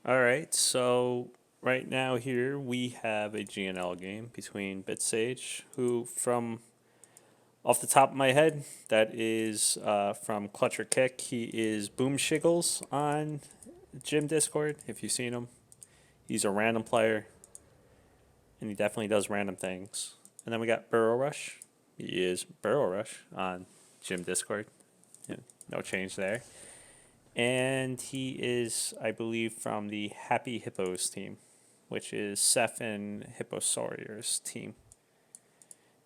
All right, so right now here we have a GNL game between Bitsage, who from off the top of my head, that is from Clutch or Kick. He is Boomshiggles on Gym Discord, if you've seen him. He's a random player, and he definitely does random things. And then we got BurrowRush. He is BurrowRush on Gym Discord. Yeah, no change there. And he is, I believe, from the Happy Hippos team, which is Seth and Hipposaurier's team.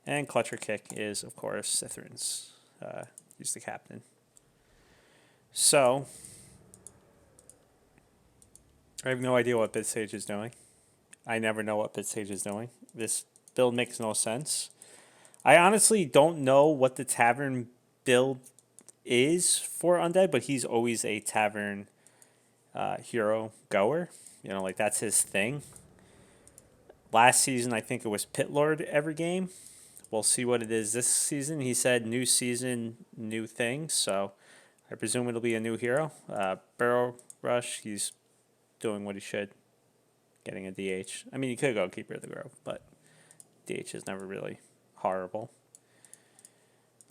And Clutcher Kick is, of course, Sithrin's. He's the captain. So, I have no idea what Bitsage is doing. I never know what Bitsage is doing. This build makes no sense. I honestly don't know what the tavern build is for Undead, but he's always a tavern hero goer. You know, like that's his thing. Last season, I think it was Pit Lord every game. We'll see what it is this season. He said new season, new things. So I presume it'll be a new hero. Burrow Rush, he's doing what he should, getting a DH. I mean, he could go Keeper of the Grove, but DH is never really horrible.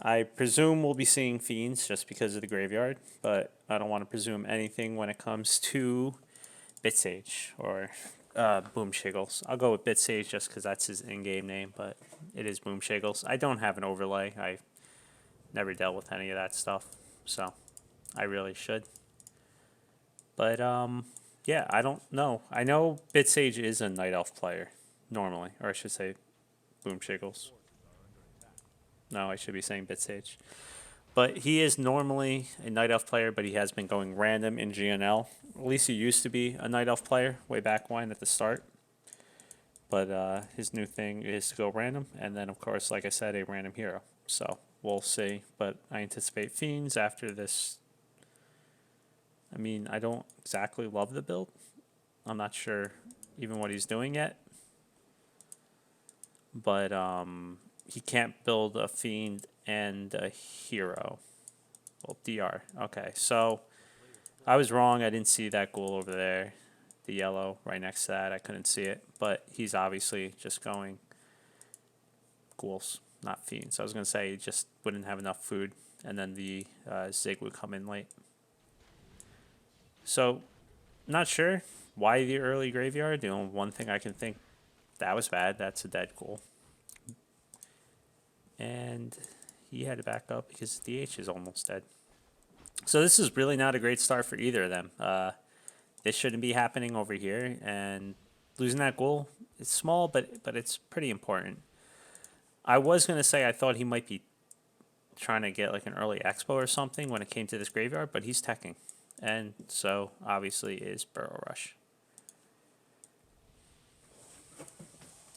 I presume we'll be seeing Fiends just because of the graveyard, but I don't want to presume anything when it comes to Bitsage or Boomshiggles. I'll go with Bitsage just because that's his in-game name, but it is Boomshiggles. I don't have an overlay. I never dealt with any of that stuff, so I really should. But yeah, I don't know. I know Bitsage is a Night Elf player normally, or I should say Boomshiggles. No, I should be saying Bitsage. But he is normally a Night Elf player, but he has been going random in GNL. At least he used to be a Night Elf player way back when at the start. But his new thing is to go random, and then, of course, like I said, a random hero. So we'll see. But I anticipate Fiends after this. I mean, I don't exactly love the build. I'm not sure even what he's doing yet. But he can't build a Fiend and a hero. Well, DR. Okay, so I was wrong. I didn't see that ghoul over there. The yellow right next to that. I couldn't see it. But he's obviously just going ghouls, not fiends. I was going to say he just wouldn't have enough food. And then the Zig would come in late. So, not sure why the early graveyard. The only one thing I can think that was bad. That's a dead ghoul. And he had to back up because DH is almost dead. So this is really not a great start for either of them. This shouldn't be happening over here, and losing that goal, it's small, but it's pretty important. I was going to say I thought he might be trying to get like an early expo or something when it came to this graveyard, but he's teching. And so obviously is BurrowRush.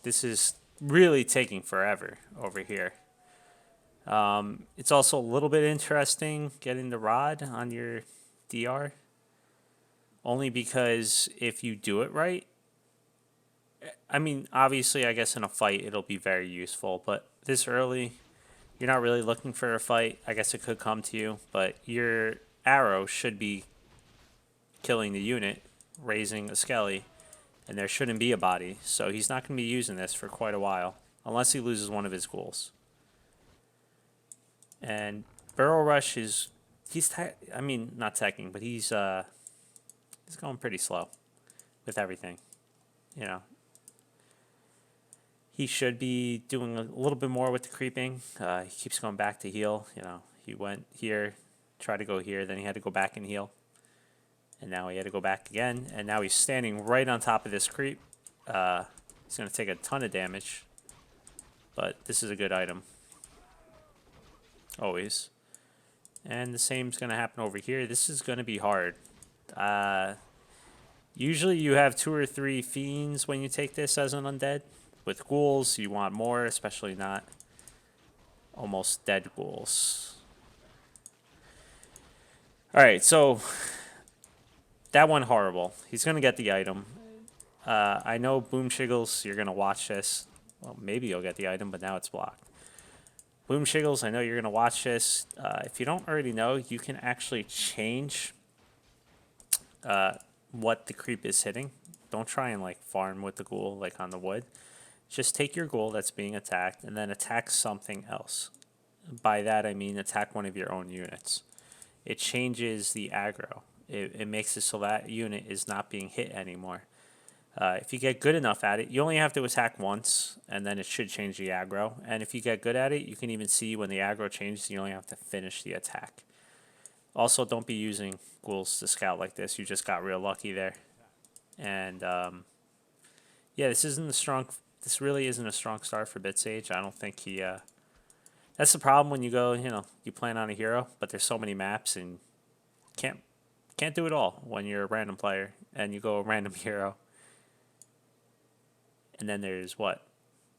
This is really taking forever over here. It's also a little bit interesting getting the rod on your DR. Only because if you do it right, I mean, obviously, I guess in a fight it'll be very useful, but this early, you're not really looking for a fight. I guess it could come to you, but your arrow should be killing the unit, raising a skelly, and there shouldn't be a body. So he's not going to be using this for quite a while, unless he loses one of his ghouls. And BurrowRush is, I mean, not teching, but he's going pretty slow with everything. You know, he should be doing a little bit more with the creeping. He keeps going back to heal. You know, he went here, tried to go here, then he had to go back and heal. And now he had to go back again. And now he's standing right on top of this creep. He's going to take a ton of damage. But this is a good item. Always. And the same's going to happen over here. This is going to be hard. Usually you have 2 or 3 fiends when you take this as an undead. With ghouls, you want more, especially not almost dead ghouls. Alright, so that one horrible. He's going to get the item. I know Boomshiggles, you're going to watch this. Well, maybe you'll get the item, but now it's blocked. Boomshiggles, I know you're going to watch this. If you don't already know, you can actually change what the creep is hitting. Don't try and like farm with the ghoul like on the wood. Just take your ghoul that's being attacked and then attack something else. By that I mean attack one of your own units. It changes the aggro. It makes it so that unit is not being hit anymore. If you get good enough at it, you only have to attack once, and then it should change the aggro. And if you get good at it, you can even see when the aggro changes, you only have to finish the attack. Also, don't be using ghouls to scout like this. You just got real lucky there. And yeah, this isn't a strong. This really isn't a strong start for Bitsage. I don't think he. That's the problem when you go. You plan on a hero, but there's so many maps and can't do it all when you're a random player and you go a random hero. And then there's what,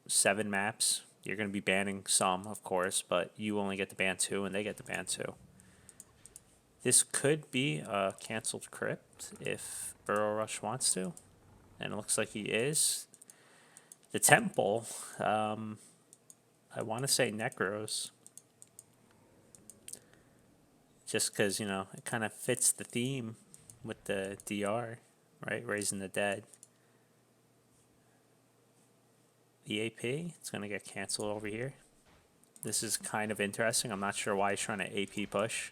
7 maps. You're going to be banning some, of course, but you only get to ban 2 and they get to ban 2. This could be a canceled crypt if BurrowRush wants to, and it looks like he is. The temple, I want to say Necros, just because, it kind of fits the theme with the DR, right? Raising the dead. The AP, it's going to get canceled over here. This is kind of interesting. I'm not sure why he's trying to AP push.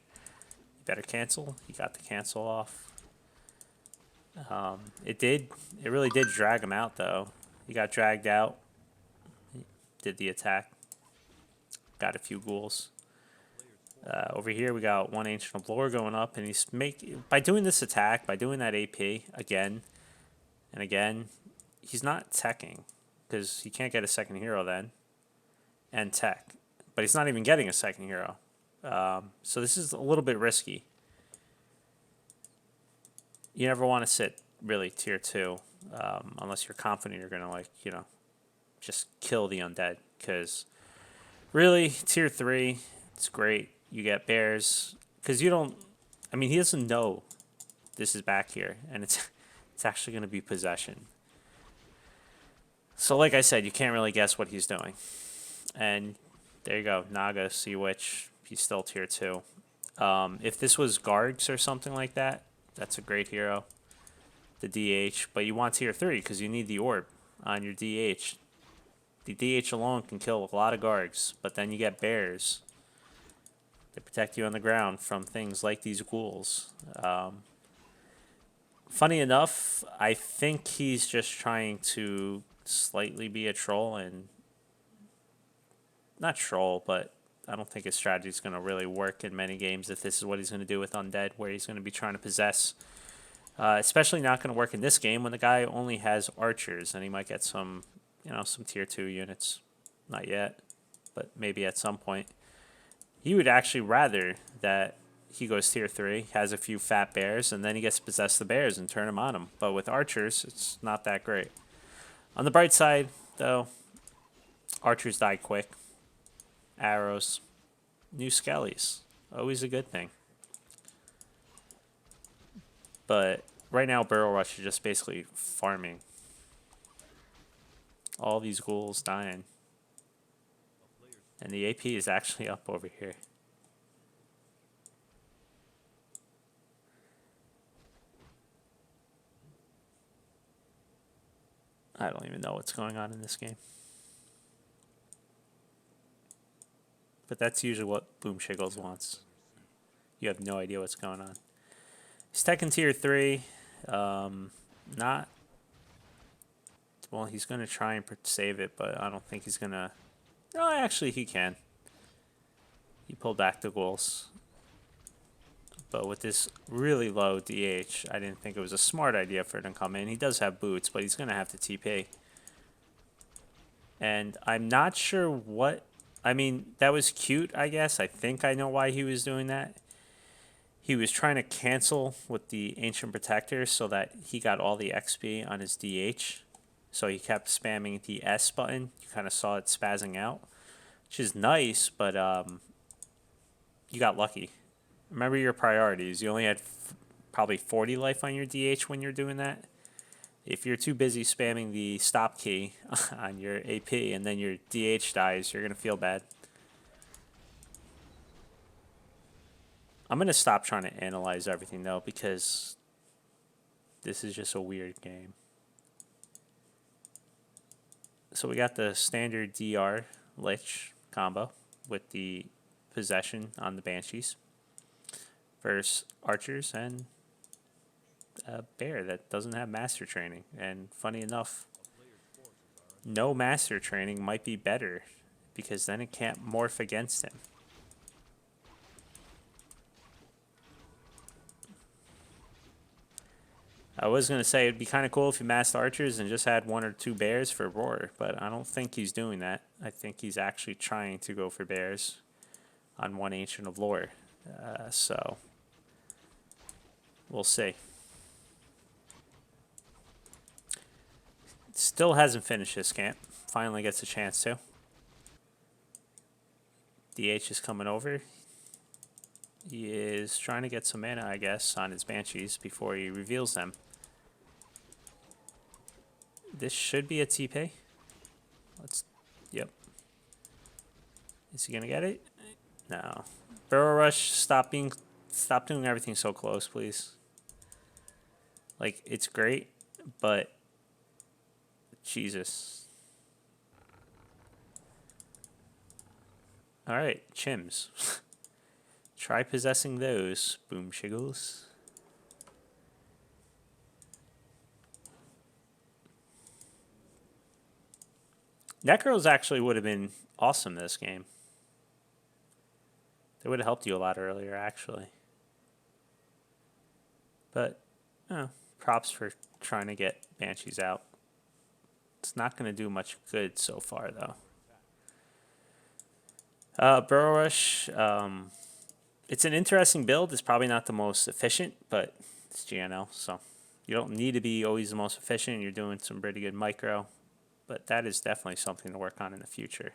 You better cancel. He got the cancel off. It really did drag him out, though. He got dragged out. Did the attack. Got a few ghouls. Over here, we got one Ancient of Lore going up, and by doing this attack, by doing that AP again and again, he's not teching. Because he can't get a second hero then, and tech. But he's not even getting a second hero. So this is a little bit risky. You never want to sit, really, tier 2, unless you're confident you're going to, just kill the undead. Because, really, tier 3, it's great. You get bears. Because he doesn't know this is back here. And it's actually going to be possession. So like I said, you can't really guess what he's doing. And there you go, Naga, Sea Witch, he's still tier 2. If this was Gargs or something like that, that's a great hero. The DH, but you want tier 3 because you need the orb on your DH. The DH alone can kill a lot of Gargs, but then you get bears. They protect you on the ground from things like these ghouls. Funny enough, I think he's just trying to slightly be a troll, and not troll, but I don't think his strategy is going to really work in many games if this is what he's going to do with Undead, where he's going to be trying to possess. Especially not going to work in this game when the guy only has archers, and he might get some tier 2 units. Not yet, but maybe at some point. He would actually rather that he goes tier 3, has a few fat bears, and then he gets to possess the bears and turn them on him. But with archers, it's not that great. On the bright side, though, archers die quick. Arrows. New skellies. Always a good thing. But right now, BurrowRush is just basically farming. All these ghouls dying. And the AP is actually up over here. I don't even know what's going on in this game. But that's usually what Boomshiggles wants. You have no idea what's going on. He's tech in tier 3. Not... Well, he's going to try and save it, but I don't think he's going to... No, actually, he can. He pulled back the ghouls. But with this really low DH, I didn't think it was a smart idea for him to come in. He does have boots, but he's going to have to TP. And I'm not sure what... I mean, that was cute, I guess. I think I know why he was doing that. He was trying to cancel with the Ancient Protector so that he got all the XP on his DH. So he kept spamming the S button. You kind of saw it spazzing out, which is nice, but you got lucky. Remember your priorities. You only had probably 40 life on your DH when you're doing that. If you're too busy spamming the stop key on your AP and then your DH dies, you're going to feel bad. I'm going to stop trying to analyze everything, though, because This is just a weird game. So we got the standard DR Lich combo with the possession on the Banshees versus archers and a bear that doesn't have master training. And funny enough, no master training might be better because then it can't morph against him. I was going to say it'd be kind of cool if he massed archers and just had 1 or 2 bears for roar, but I don't think he's doing that. I think he's actually trying to go for bears on 1 Ancient of Lore. So we'll see. Still hasn't finished his camp. Finally gets a chance to. DH is coming over. He is trying to get some mana, I guess, on his Banshees before he reveals them. This should be a TP. Yep. Is he gonna get it? No. BurrowRush, stop doing everything so close, please. Like, it's great, but Jesus. Alright, Chims. Try possessing those, Boomshiggles. Necros actually would have been awesome this game. They would have helped you a lot earlier, actually. But, props for trying to get Banshees out. It's not going to do much good so far, though. BurrowRush, it's an interesting build. It's probably not the most efficient, but it's GNL, so you don't need to be always the most efficient. You're doing some pretty good micro, but that is definitely something to work on in the future.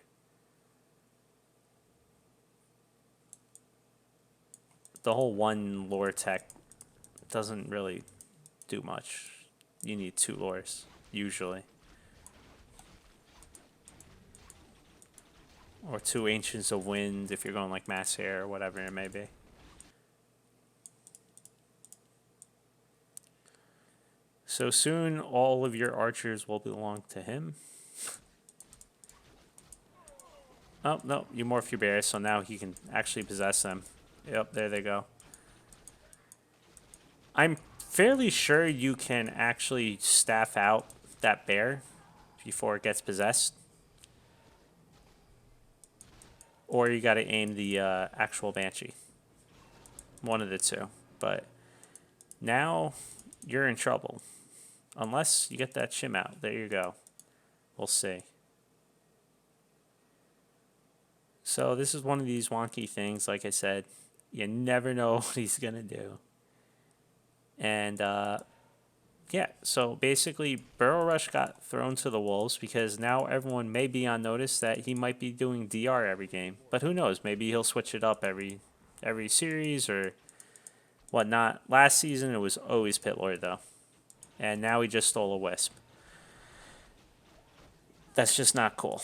The whole 1 lore tech doesn't really do much. You need 2 lores, usually. Or 2 Ancients of Wind if you're going like Mass Hair or whatever it may be. So soon all of your archers will belong to him. Oh, no, you morph your bears, so now he can actually possess them. Yep, there they go. I'm fairly sure you can actually staff out that bear before it gets possessed. Or you got to aim the actual Banshee. One of the two. But now you're in trouble. Unless you get that shim out. There you go. We'll see. So this is one of these wonky things, like I said. You never know what he's going to do. And, yeah, so basically BurrowRush got thrown to the wolves because now everyone may be on notice that he might be doing DR every game. But who knows? Maybe he'll switch it up every series or whatnot. Last season it was always Pit Lord, though. And now he just stole a Wisp. That's just not cool.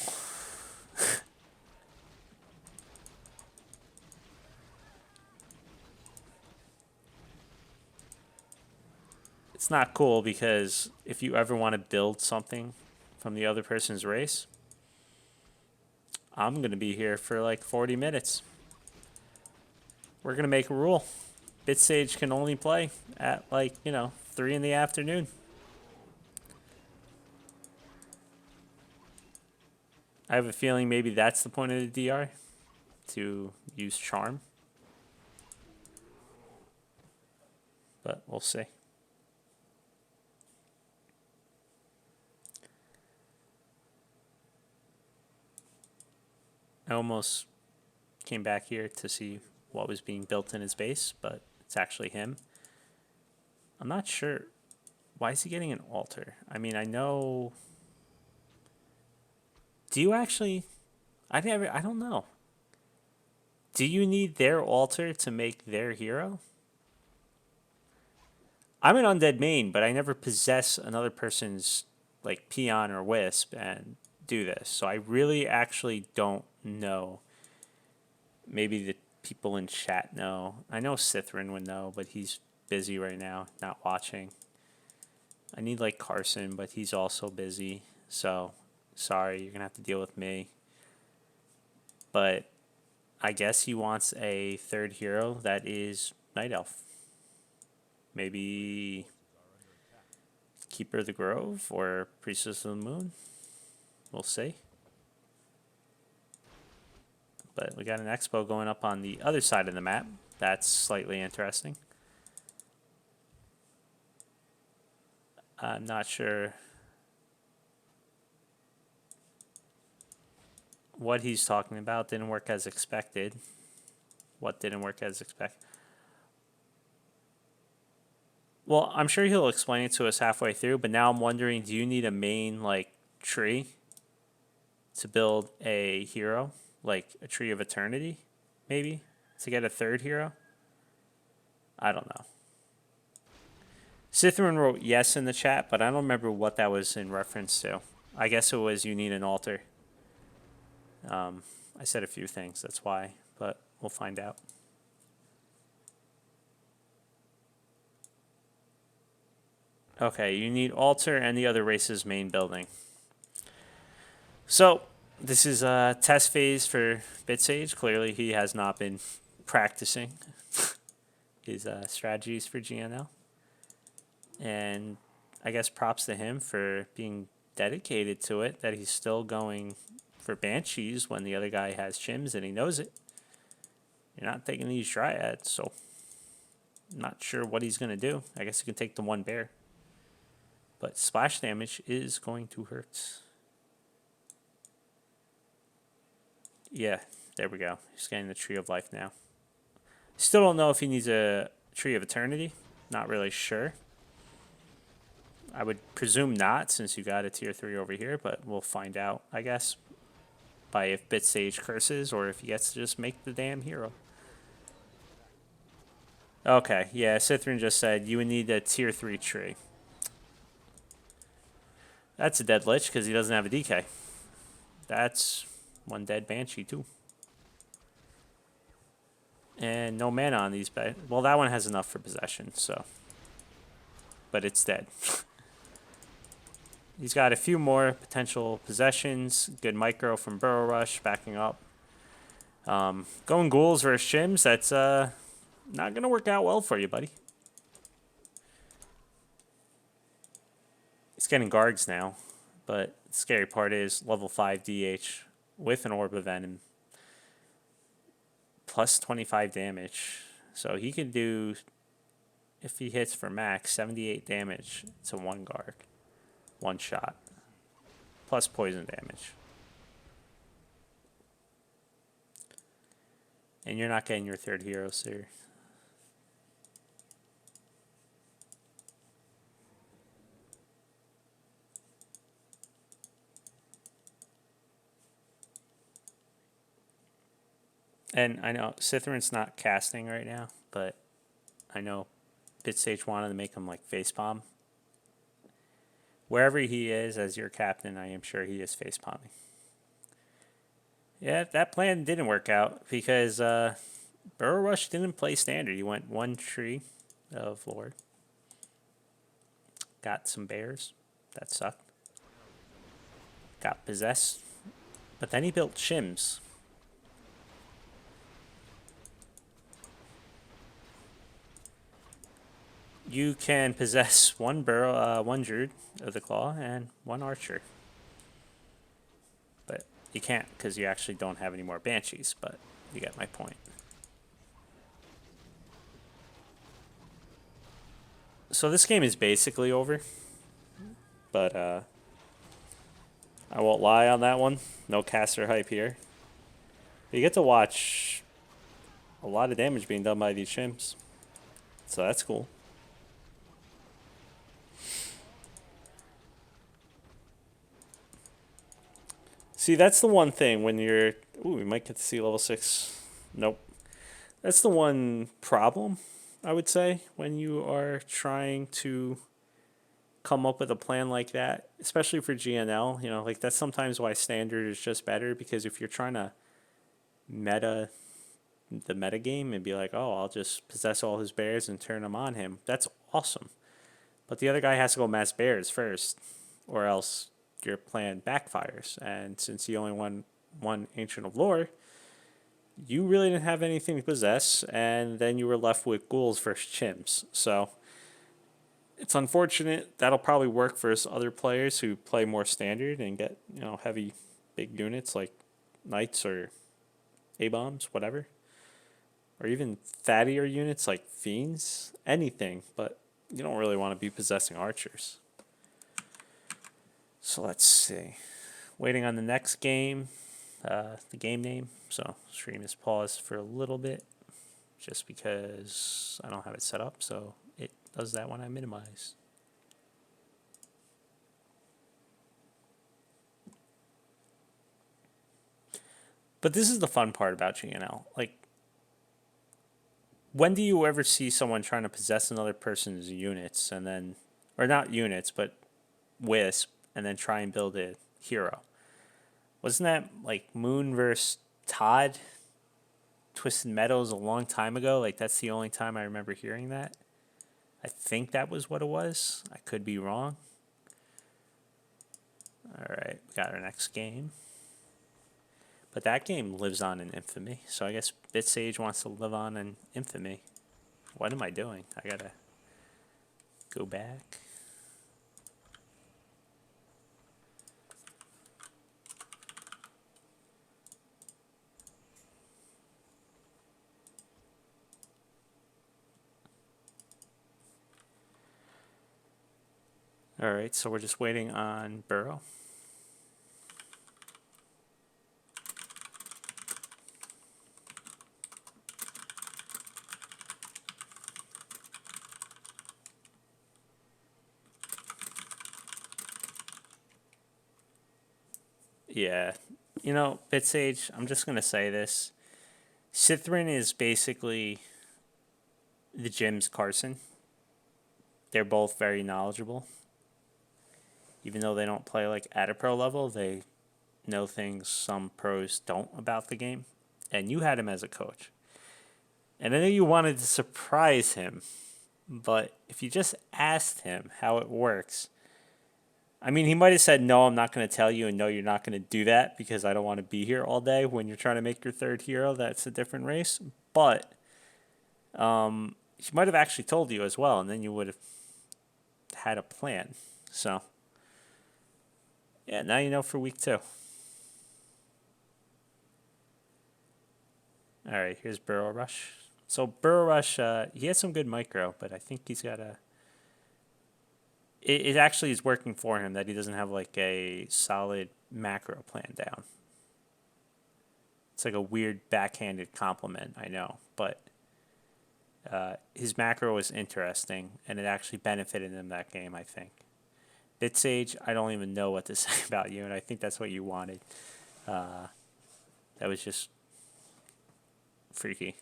It's not cool because if you ever want to build something from the other person's race, I'm going to be here for like 40 minutes. We're going to make a rule. Bitsage can only play at 3 in the afternoon. I have a feeling maybe that's the point of the DR, to use Charm. But we'll see. I almost came back here to see what was being built in his base, but it's actually him. I'm not sure. Why is he getting an altar? I mean, I know. Do you actually? I don't know. Do you need their altar to make their hero? I'm an undead main, but I never possess another person's like peon or wisp and do this. So I really actually don't know. Maybe the people in chat know. I know Sithrin would know, but he's busy right now, not watching. I need like Carson, but he's also busy. So sorry, you're gonna have to deal with me. But I guess he wants a third hero that is Night Elf. Maybe Keeper of the Grove or Priestess of the Moon. We'll see. But we got an expo going up on the other side of the map. That's slightly interesting. I'm not sure what he's talking about. Didn't work as expected. What didn't work as expected? Well, I'm sure he'll explain it to us halfway through, but now I'm wondering, do you need a main, like, tree to build a hero? Like a Tree of Eternity, maybe? To get a third hero? I don't know. Cytherin wrote yes in the chat, but I don't remember what that was in reference to. I guess it was you need an altar. I said a few things, that's why, but we'll find out. Okay, you need altar and the other race's main building. So, this is a test phase for Bitsage. Clearly, he has not been practicing his strategies for GNL. And I guess props to him for being dedicated to it, that he's still going for Banshees when the other guy has Chims and he knows it. You're not taking these Dryads, so I'm not sure what he's going to do. I guess he can take the one bear. But splash damage is going to hurt. Yeah, there we go. He's getting the Tree of Life now. Still don't know if he needs a Tree of Eternity. Not really sure. I would presume not, since you got a tier 3 over here, but we'll find out, I guess, by if Bitsage curses or if he gets to just make the damn hero. Okay, yeah, Cytherin just said you would need a tier 3 tree. That's a dead Lich because he doesn't have a DK. That's one dead Banshee too. And no mana on these. Well, that one has enough for possession, so. But it's dead. He's got a few more potential possessions. Good micro from BurrowRush backing up. Going ghouls versus shims, that's not going to work out well for you, buddy. He's getting guards now, but the scary part is level 5 DH with an Orb of Venom. Plus 25 damage. So he can do, if he hits for max, 78 damage to one guard. One shot. Plus poison damage. And you're not getting your third hero, sir. And I know Cytherin's not casting right now, but I know Bitsage wanted to make him like facepalm. Wherever he is as your captain, I am sure he is facepalming. Yeah, that plan didn't work out because BurrowRush didn't play standard. He went one tree of Lord. Got some bears. That sucked. Got possessed. But then he built shims. You can possess one Druid of the Claw and one Archer. But you can't because you actually don't have any more Banshees, but you get my point. So this game is basically over. But I won't lie on that one. No caster hype here. But you get to watch a lot of damage being done by these chimps. So that's cool. See, that's the one thing when you're... Ooh, we might get to see level 6. Nope. That's the one problem, I would say, when you are trying to come up with a plan like that, especially for GNL. You know, like that's sometimes why standard is just better, because if you're trying to meta the game and be like, oh, I'll just possess all his bears and turn them on him, that's awesome. But the other guy has to go mass bears first, or else your plan backfires. And since he only won one Ancient of Lore, you really didn't have anything to possess, and then you were left with ghouls versus chimps. So it's unfortunate. That'll probably work for other players who play more standard and get, heavy big units like knights or A-bombs, whatever. Or even fattier units like fiends, anything, but you don't really want to be possessing archers. So let's see. Waiting on the next game, the game name. So stream is paused for a little bit just because I don't have it set up. So it does that when I minimize. But this is the fun part about GNL. Like, when do you ever see someone trying to possess another person's units and then, or not units, but Wisp, and then try and build a hero? Wasn't that like Moon versus Todd, Twisted Meadows a long time ago? Like, that's the only time I remember hearing that. I think that was what it was. I could be wrong. All right, we got our next game. But that game lives on in infamy. So I guess Bitsage wants to live on in infamy. What am I doing? I gotta go back. All right, so we're just waiting on Burrow. Yeah, Bitsage, I'm just going to say this. Cithrin is basically the Jim's Carson. They're both very knowledgeable. Even though they don't play like at a pro level, they know things some pros don't about the game. And you had him as a coach. And I know you wanted to surprise him, but if you just asked him how it works, I mean, he might have said, no, I'm not going to tell you, and no, you're not going to do that because I don't want to be here all day when you're trying to make your third hero. That's a different race. But he might have actually told you as well, and then you would have had a plan. So, yeah, now you know for week 2. All right, here's BurrowRush. So BurrowRush, he has some good micro, but I think he's got a... It actually is working for him that he doesn't have like a solid macro plan down. It's like a weird backhanded compliment, I know, but his macro was interesting, and it actually benefited him that game, I think. Bitsage, I don't even know what to say about you, and I think that's what you wanted. That was just freaky,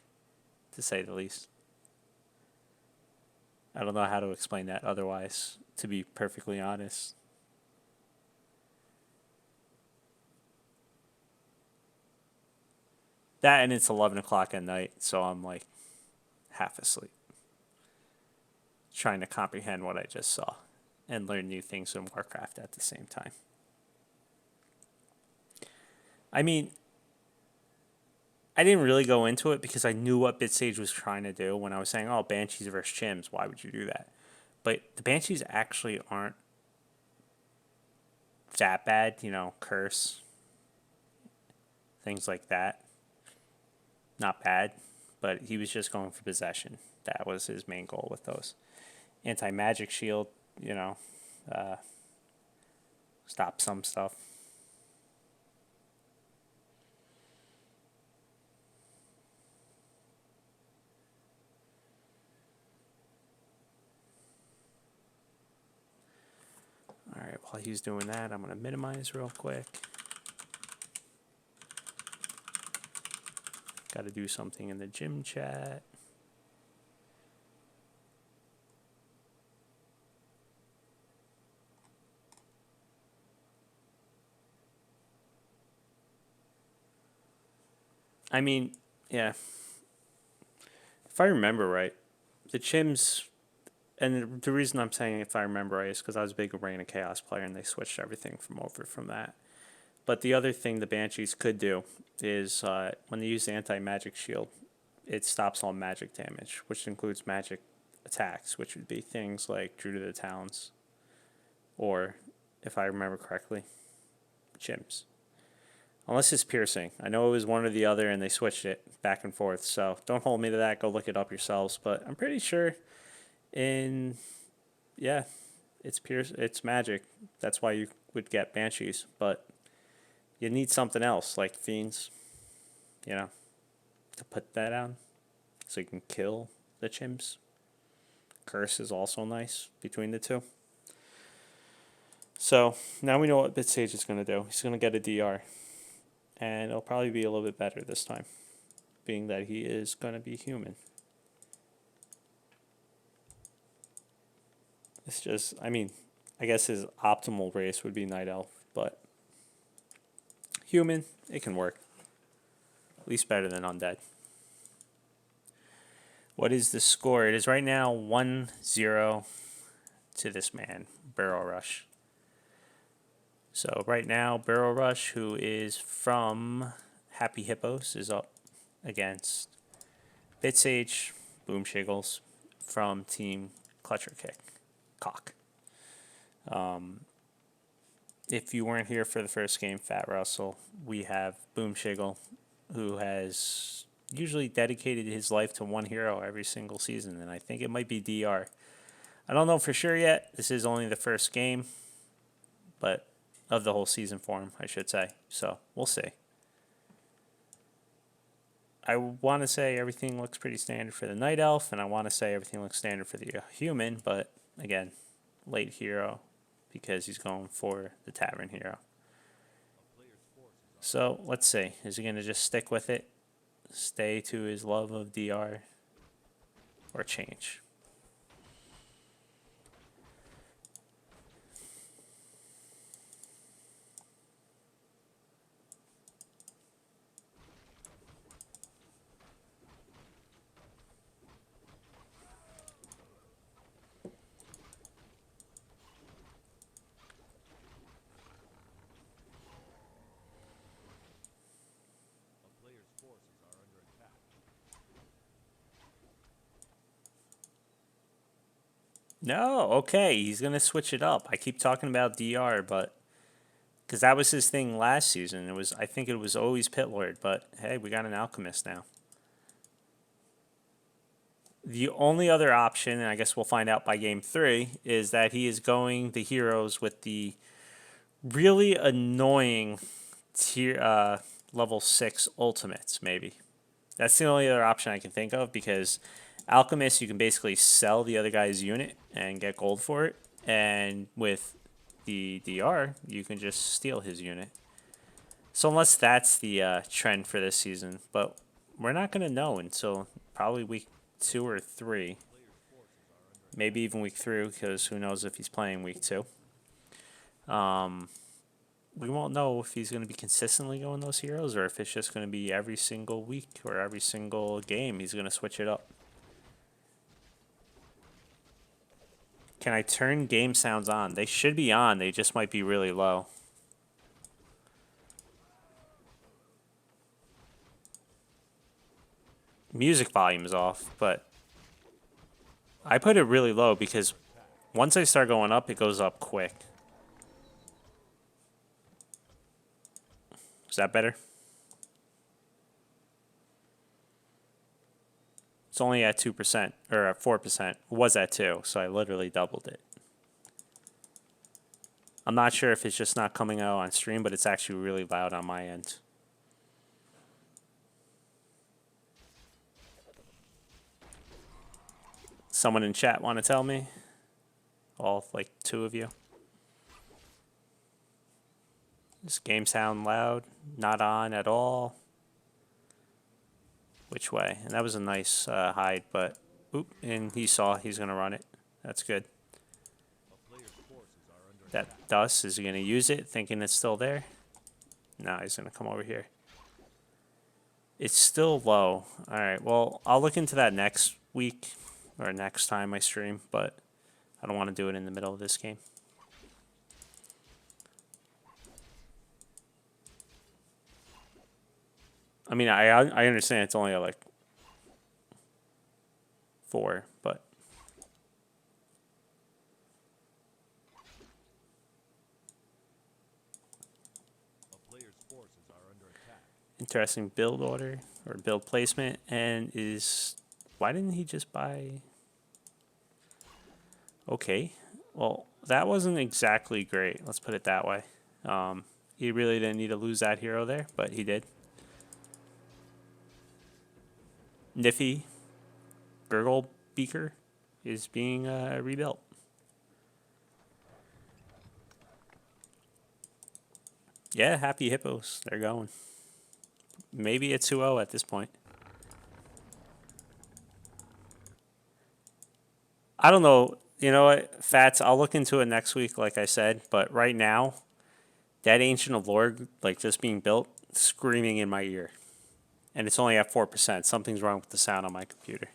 to say the least. I don't know how to explain that otherwise, to be perfectly honest. That, and it's 11 o'clock at night, so I'm like half asleep, trying to comprehend what I just saw and learn new things in Warcraft at the same time. I mean, I didn't really go into it because I knew what Bitsage was trying to do when I was saying, oh, Banshees versus Chims, why would you do that? But the Banshees actually aren't that bad, curse, things like that. Not bad, but he was just going for possession. That was his main goal with those. Anti-magic shield, stop some stuff. All right, while he's doing that, I'm going to minimize real quick. Got to do something in the gym chat. I mean, yeah. If I remember right, the Chims and the reason I'm saying if I remember right is because I was a big Reign of Chaos player and they switched everything from that. But the other thing the Banshees could do is when they use the anti-magic shield, it stops all magic damage, which includes magic attacks, which would be things like Drew to the Talons, or, if I remember correctly, Chimps. Unless it's piercing. I know it was one or the other and they switched it back and forth, so don't hold me to that. Go look it up yourselves. But I'm pretty sure it's magic. That's why you would get Banshees. But you need something else, like Fiends, to put that on so you can kill the Chimps. Curse is also nice between the two. So now we know what Bitsage is going to do. He's going to get a DR. And it'll probably be a little bit better this time, being that he is going to be human. It's just, I guess his optimal race would be Night Elf, but human, it can work. At least better than Undead. What is the score? It is right now 1-0 to this man, BurrowRush. So right now, BurrowRush, who is from Happy Hippos, is up against Bitsage, Boomshiggles from Team Clutcher Kick, CoK. If you weren't here for the first game, Fat Russell, we have Boomshiggle, who has usually dedicated his life to one hero every single season, and I think it might be DR. I don't know for sure yet. This is only the first game, but of the whole season for him, I should say. So we'll see. I want to say everything looks pretty standard for the Night Elf, and I want to say everything looks standard for the human, but again, late hero because he's going for the Tavern hero. So let's see. Is he going to just stick with it, stay to his love of DR, or change? No, okay, he's going to switch it up. I keep talking about DR, but because that was his thing last season. I think it was always Pit Lord, but hey, we got an Alchemist now. The only other option, and I guess we'll find out by game 3, is that he is going the heroes with the really annoying level 6 ultimates, maybe. That's the only other option I can think of, because Alchemist, you can basically sell the other guy's unit and get gold for it. And with the DR, you can just steal his unit. So unless that's the trend for this season. But we're not going to know until probably week 2 or 3. Maybe even week 3, because who knows if he's playing week 2. We won't know if he's going to be consistently going those heroes, or if it's just going to be every single week or every single game he's going to switch it up. Can I turn game sounds on? They should be on. They just might be really low. Music volume is off, but I put it really low because once I start going up, it goes up quick. Is that better? It's only at 2%, or at 4%. It was at 2, so I literally doubled it. I'm not sure if it's just not coming out on stream, but it's actually really loud on my end. Someone in chat want to tell me? All, like, 2 of you. Does game sound loud? Not on at all? Which way? And that was a nice hide, but oop, and he saw he's going to run it. That's good. That dust, is he going to use it, thinking it's still there? No, he's going to come over here. It's still low. All right, well, I'll look into that next week or next time I stream, but I don't want to do it in the middle of this game. I mean, I understand it's only like 4, but interesting build order or build placement. And is why didn't he just buy? Okay, well that wasn't exactly great. Let's put it that way. He really didn't need to lose that hero there, but he did. Niffy Gurgle Beaker is being rebuilt. Yeah, happy Hippos. They're going. Maybe it's 2-0 at this point. I don't know. You know what, Fats, I'll look into it next week, like I said. But right now, that Ancient of Lord, like just being built, screaming in my ear. And it's only at 4%. Something's wrong with the sound on my computer.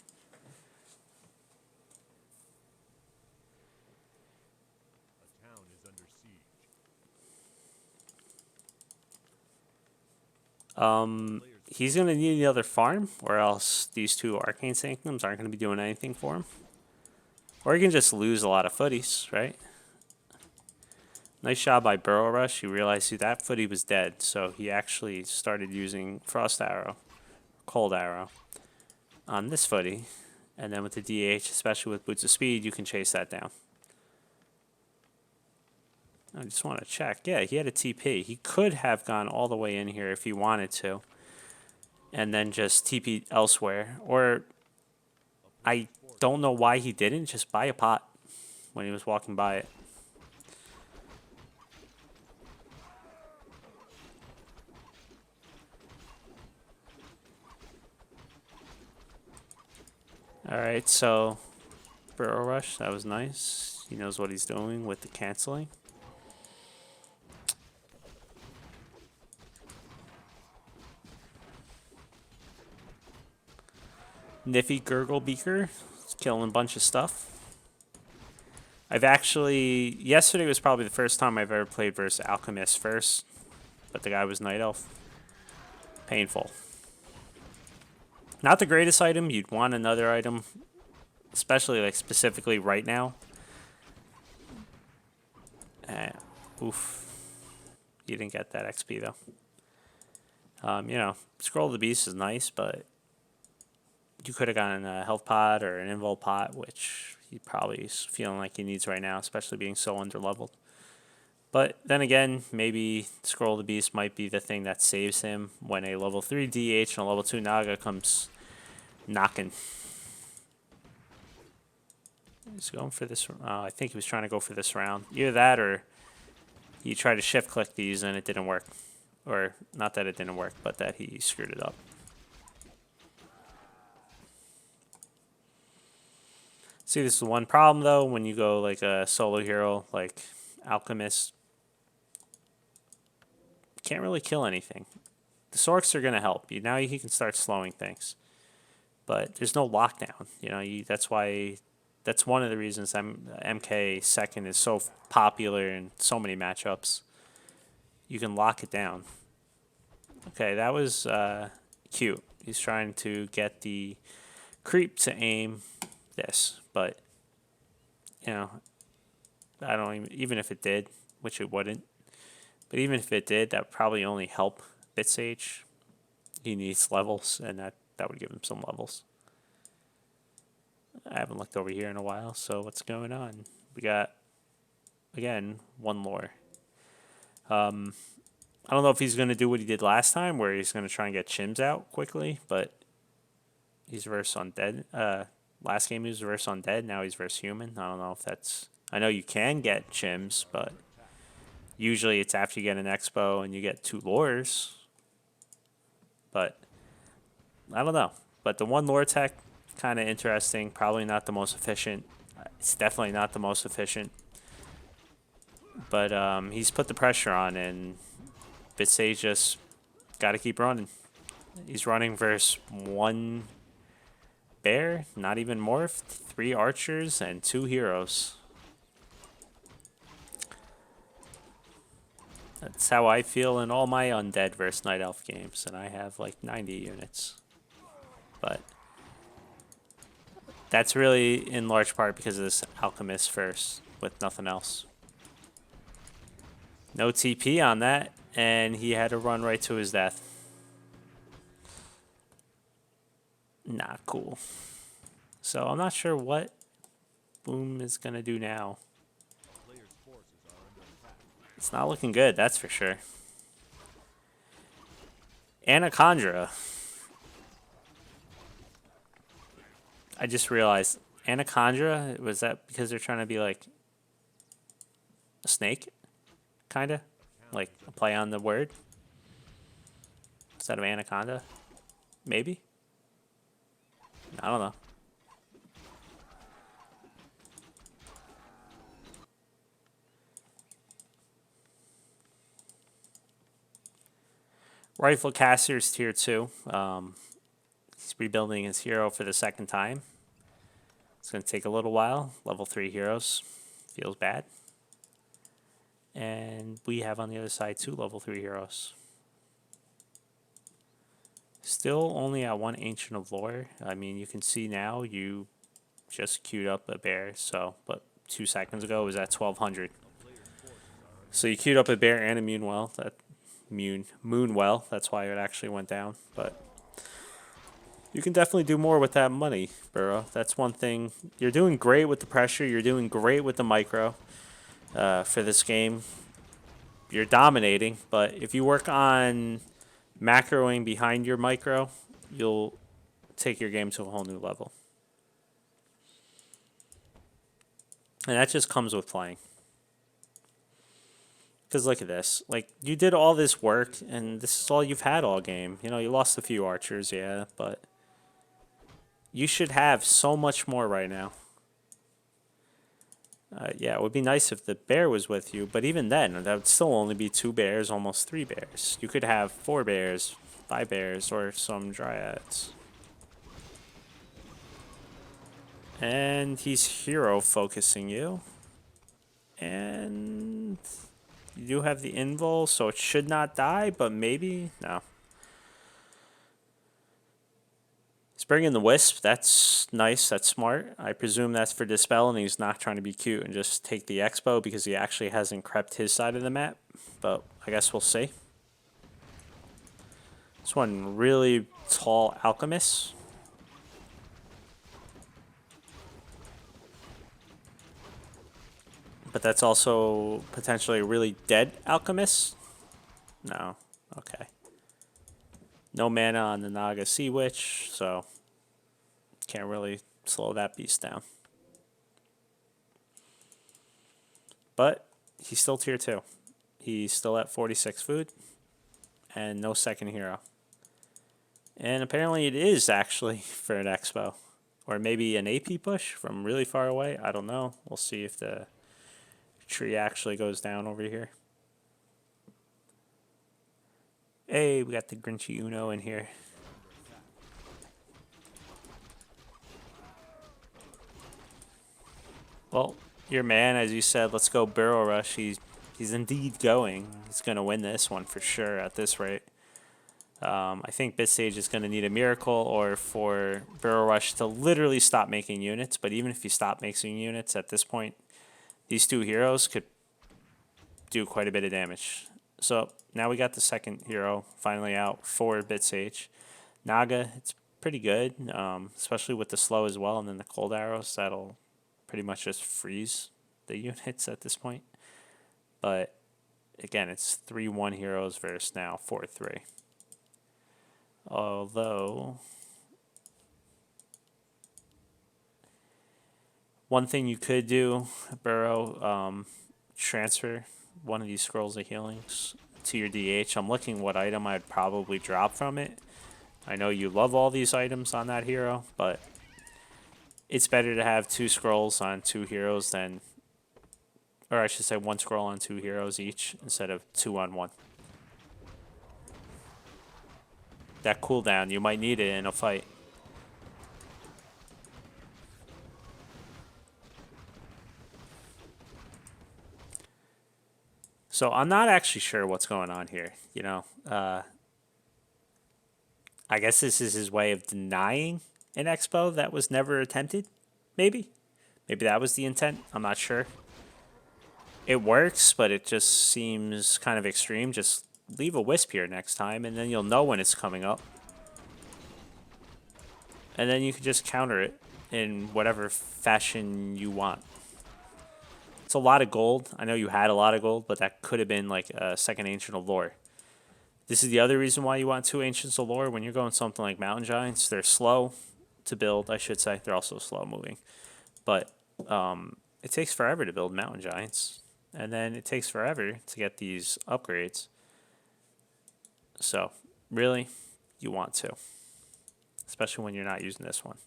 He's going to need another farm, or else these 2 Arcane Sanctums aren't going to be doing anything for him. Or he can just lose a lot of footies, right? Nice job by BurrowRush. He realized that footy was dead, so he actually started using Frost Arrow, Cold Arrow, on this footy. And then with the DH, especially with Boots of Speed, you can chase that down. I just want to check. Yeah, he had a TP. He could have gone all the way in here if he wanted to, and then just TP elsewhere. Or I don't know why he didn't just buy a pot when he was walking by it. Alright, so BurrowRush, that was nice. He knows what he's doing with the canceling. Niffy Gurgle Beaker, killing a bunch of stuff. I've actually, yesterday was probably the first time I've ever played versus Alchemist first, but the guy was Night Elf. Painful. Not the greatest item. You'd want another item, especially like specifically right now. Oof. You didn't get that XP though. You know, Scroll of the Beast is nice, but you could have gotten a health pot or an invul pot, which he probably is feeling like he needs right now, especially being so underleveled. But then again, maybe Scroll of the Beast might be the thing that saves him when a level 3 DH and a level 2 Naga comes knocking. He's going for this. I think he was trying to go for this round. Either that or he tried to shift click these and it didn't work. Or not that it didn't work, but that he screwed it up. See, this is one problem though when you go like a solo hero like Alchemist. Can't really kill anything. The Sorks are gonna help you. Now he can start slowing things, but there's no lockdown. You know, that's why. That's one of the reasons MK second is so popular in so many matchups. You can lock it down. Okay, that was cute. He's trying to get the creep to aim this, but you know, I don't even if it did, which it wouldn't. But even if it did, that would probably only help Bitsage. He needs levels, and that would give him some levels. I haven't looked over here in a while, so what's going on? We got, again, one lore. I don't know if he's going to do what he did last time, where he's going to try and get Chims out quickly, but he's versus Undead. Last game he was versus Undead, now he's versus Human. I don't know if that's... I know you can get Chims, but usually it's after you get an Expo and you get 2 lures. But I don't know. But the one lore tech, kind of interesting. Probably not the most efficient. It's definitely not the most efficient. But he's put the pressure on, and Bitsage just got to keep running. He's running versus 1 bear, not even morphed, 3 archers, and 2 heroes. That's how I feel in all my undead versus night elf games, and I have like 90 units. But that's really in large part because of this alchemist first, with nothing else. No TP on that, and he had to run right to his death. Not cool. So I'm not sure what Boom is going to do now. It's not looking good, that's for sure. Anaconda. I just realized, Anaconda, was that because they're trying to be like a snake? Kinda? Like a play on the word? Instead of anaconda? Maybe? I don't know. Rifle Caster's tier 2. He's rebuilding his hero for the second time. It's going to take a little while. Level 3 heroes. Feels bad. And we have on the other side 2 level 3 heroes. Still only at 1 Ancient of Lore. I mean, you can see now you just queued up a bear. So, but 2 seconds ago it was at 1200. So you queued up a bear and a Moonwell. Moonwell. That's why it actually went down. But you can definitely do more with that money, Burrow. That's one thing. You're doing great with the pressure. You're doing great with the micro for this game. You're dominating. But if you work on macroing behind your micro, you'll take your game to a whole new level. And that just comes with playing. Because look at this. Like, you did all this work, and this is all you've had all game. You know, you lost a few archers, yeah, but you should have so much more right now. Yeah, it would be nice if the bear was with you, but even then, that would still only be 2 bears, almost 3 bears. You could have 4 bears, 5 bears, or some dryads. And he's hero focusing you. And you do have the invul, so it should not die, but maybe? No. He's bringing the wisp. That's nice. That's smart. I presume that's for dispel, and he's not trying to be cute and just take the expo because he actually hasn't crept his side of the map. But I guess we'll see. This one really tall alchemist. But that's also potentially a really dead alchemist. No. Okay. No mana on the Naga Sea Witch, so can't really slow that beast down. But he's still tier 2. He's still at 46 food and no second hero. And apparently it is actually for an expo. Or maybe an AP push from really far away. I don't know. We'll see if the tree actually goes down over here. Hey, we got the Grinchy Uno in here. Well, your man, as you said, let's go BurrowRush. He's indeed going. He's going to win this one for sure at this rate. I think Bitsage is going to need a miracle or for BurrowRush to literally stop making units. But even if he stopped making units at this point, these 2 heroes could do quite a bit of damage. So now we got the second hero finally out for Bitsage. Naga, it's pretty good, especially with the slow as well, and then the cold arrows. That'll pretty much just freeze the units at this point. But again, it's 3-1 heroes versus now 4-3. Although, one thing you could do, Burrow, transfer one of these scrolls of healings to your DH. I'm looking what item I'd probably drop from it. I know you love all these items on that hero, but it's better to have 2 scrolls on 2 heroes than, or I should say 1 scroll on 2 heroes each instead of 2 on 1. That cooldown, you might need it in a fight. So I'm not actually sure what's going on here. You know, I guess this is his way of denying an expo that was never attempted. Maybe. Maybe that was the intent. I'm not sure. It works, but it just seems kind of extreme. Just leave a wisp here next time, and then you'll know when it's coming up. And then you can just counter it in whatever fashion you want. It's a lot of gold. I know you had a lot of gold, but that could have been like a second Ancient of Lore. This is the other reason why you want 2 Ancients of Lore. When you're going something like Mountain Giants, they're slow to build, I should say. They're also slow moving. But it takes forever to build Mountain Giants. And then it takes forever to get these upgrades. So, really, you want to. Especially when you're not using this one.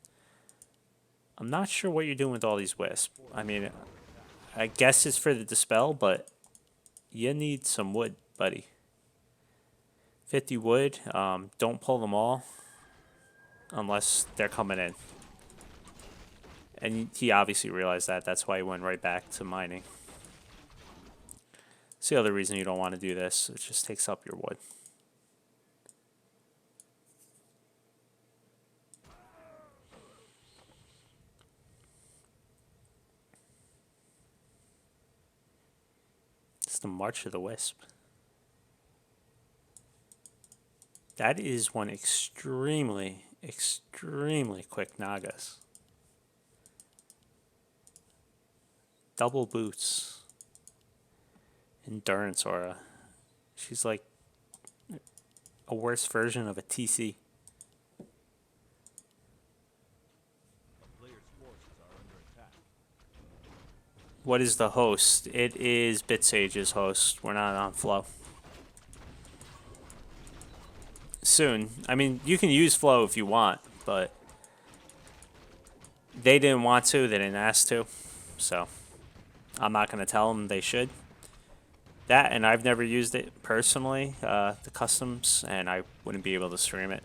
I'm not sure what you're doing with all these wisps. I mean, I guess it's for the dispel, but you need some wood, buddy. 50 wood. Don't pull them all unless they're coming in. And he obviously realized that. That's why he went right back to mining. It's the other reason you don't want to do this. It just takes up your wood. It's the March of the Wisp. That is one extremely, extremely quick Nagas. Double boots. Endurance aura. She's like a worse version of a TC. What is the host? It is Bitsage's host. We're not on Flow. Soon. I mean, you can use Flow if you want, but they didn't want to. They didn't ask to. So I'm not going to tell them they should. That, and I've never used it personally, the customs, and I wouldn't be able to stream it.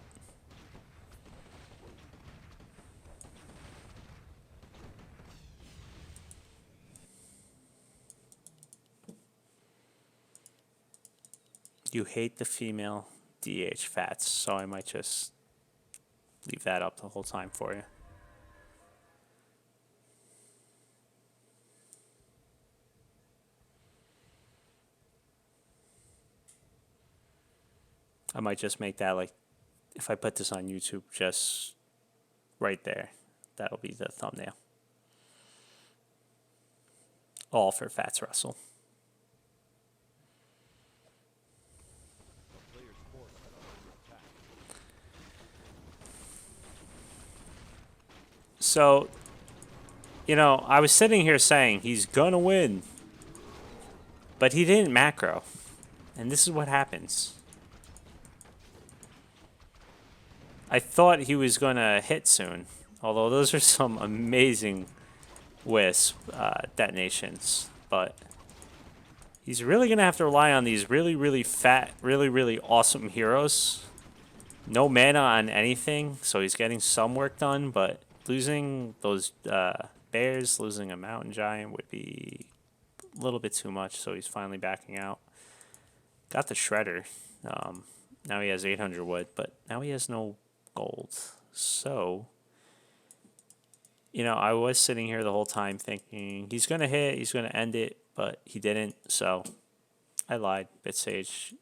You hate the female DH fats, so I might just leave that up the whole time for you. I might just make that, like, if I put this on YouTube, just right there. That'll be the thumbnail. All for Fats Russell. So, you know, I was sitting here saying he's gonna win, but he didn't macro. And this is what happens. I thought he was gonna hit soon, although those are some amazing wisp detonations, but he's really gonna have to rely on these really, really fat, really, really awesome heroes. No mana on anything, so he's getting some work done, but losing those bears, losing a mountain giant would be a little bit too much, so he's finally backing out. Got the shredder. Now he has 800 wood, but now he has no gold. So, you know, I was sitting here the whole time thinking he's going to hit, he's going to end it, but he didn't, so I lied. Bitsage,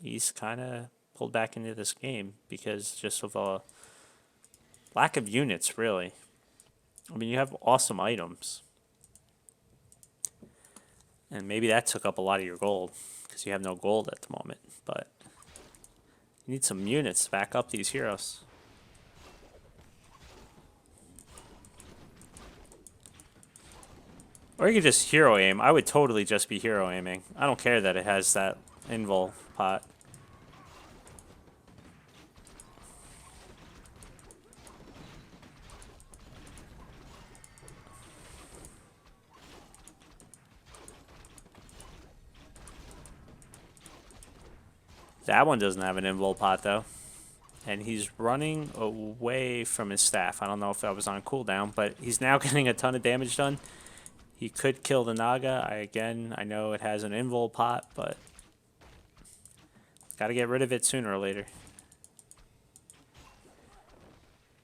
he's kind of pulled back into this game because just of a lack of units, really. I mean, you have awesome items. And maybe that took up a lot of your gold because you have no gold at the moment. But you need some units to back up these heroes. Or you could just hero aim. I would totally just be hero aiming. I don't care that it has that invul pot. That one doesn't have an invul pot though. And he's running away from his staff. I don't know if that was on cooldown, but he's now getting a ton of damage done. He could kill the Naga. I know it has an invul pot, but got to get rid of it sooner or later.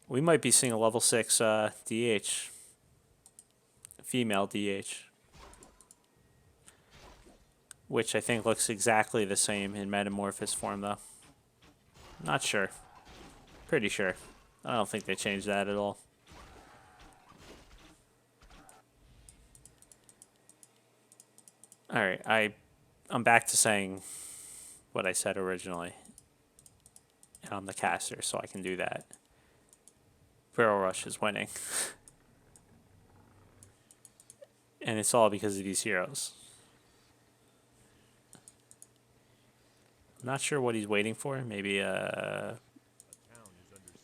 We might be seeing a level 6 DH. Female DH. Which I think looks exactly the same in Metamorphosis form, though. Not sure. Pretty sure. I don't think they changed that at all. Alright, I'm back to saying what I said originally. And I'm the caster, so I can do that. BurrowRush is winning. And it's all because of these heroes. I'm not sure what he's waiting for. Maybe a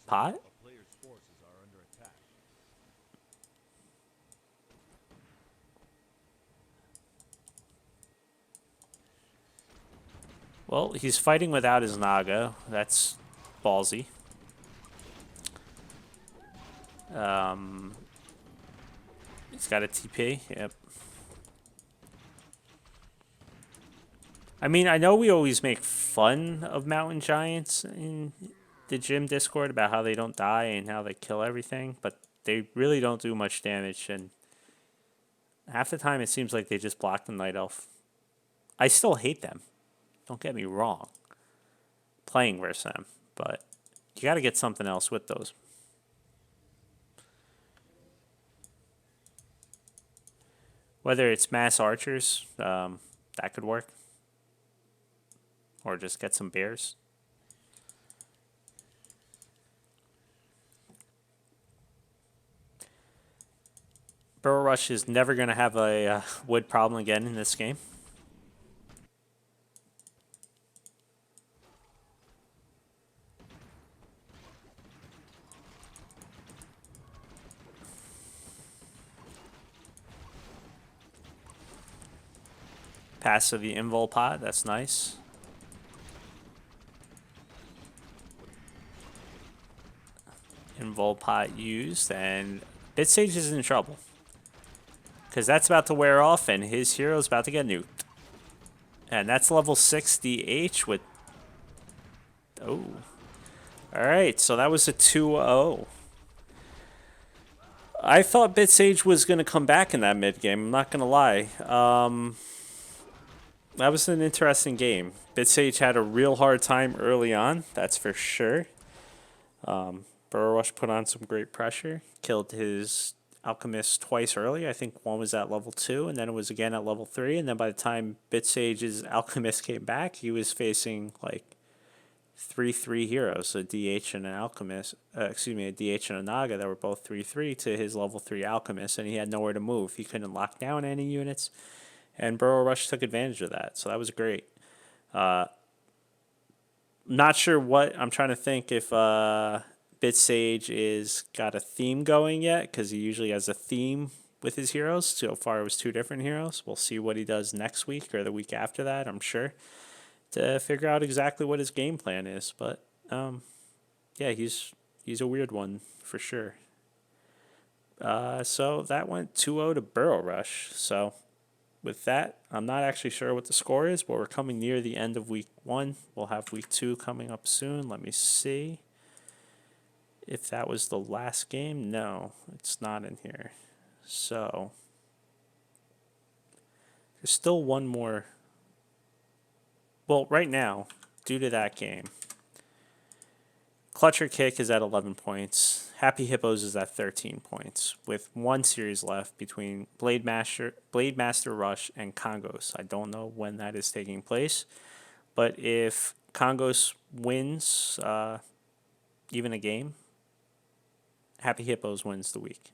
pot? Well, he's fighting without his Naga. That's ballsy. He's got a TP. Yep. I mean, I know we always make fun of mountain giants in the gym Discord about how they don't die and how they kill everything, but they really don't do much damage, and half the time it seems like they just block the Night Elf. I still hate them. Don't get me wrong. Playing versus them, but you got to get something else with those. Whether it's mass archers, that could work. Or just get some bears. BurrowRush is never going to have a wood problem again in this game. Pass to the invul pot, that's nice. Invul pot used, and Bitsage is in trouble. Because that's about to wear off, and his hero's about to get nuked. And that's level 6 DH with... Oh. Alright, so that was a 2-0. I thought Bitsage was going to come back in that mid-game, I'm not going to lie. That was an interesting game. Bitsage had a real hard time early on, that's for sure. BurrowRush put on some great pressure, killed his Alchemist twice early. I think one was at level 2, and then it was again at level 3. And then by the time Bitsage's Alchemist came back, he was facing like 3/3 heroes, a DH and an Alchemist. A DH and a Naga that were both 3/3 to his level 3 Alchemist, and he had nowhere to move. He couldn't lock down any units, and BurrowRush took advantage of that. So that was great. Not sure what I'm trying to think if Bitsage is got a theme going yet, because he usually has a theme with his heroes. So far it was 2 different heroes. We'll see what he does next week or the week after that, I'm sure, to figure out exactly what his game plan is. But yeah, he's a weird one for sure. So that went 2-0 to BurrowRush. So with that, I'm not actually sure what the score is, but we're coming near the end of week 1. We'll have week 2 coming up soon. Let me see if that was the last game. No, it's not in here. So there's still one more. Well, right now, due to that game, Clutcher Kick is at 11 points. Happy Hippos is at 13 points, with 1 series left between Blade Master Rush and Congos. I don't know when that is taking place, but if Congos wins even a game, Happy Hippos wins the week.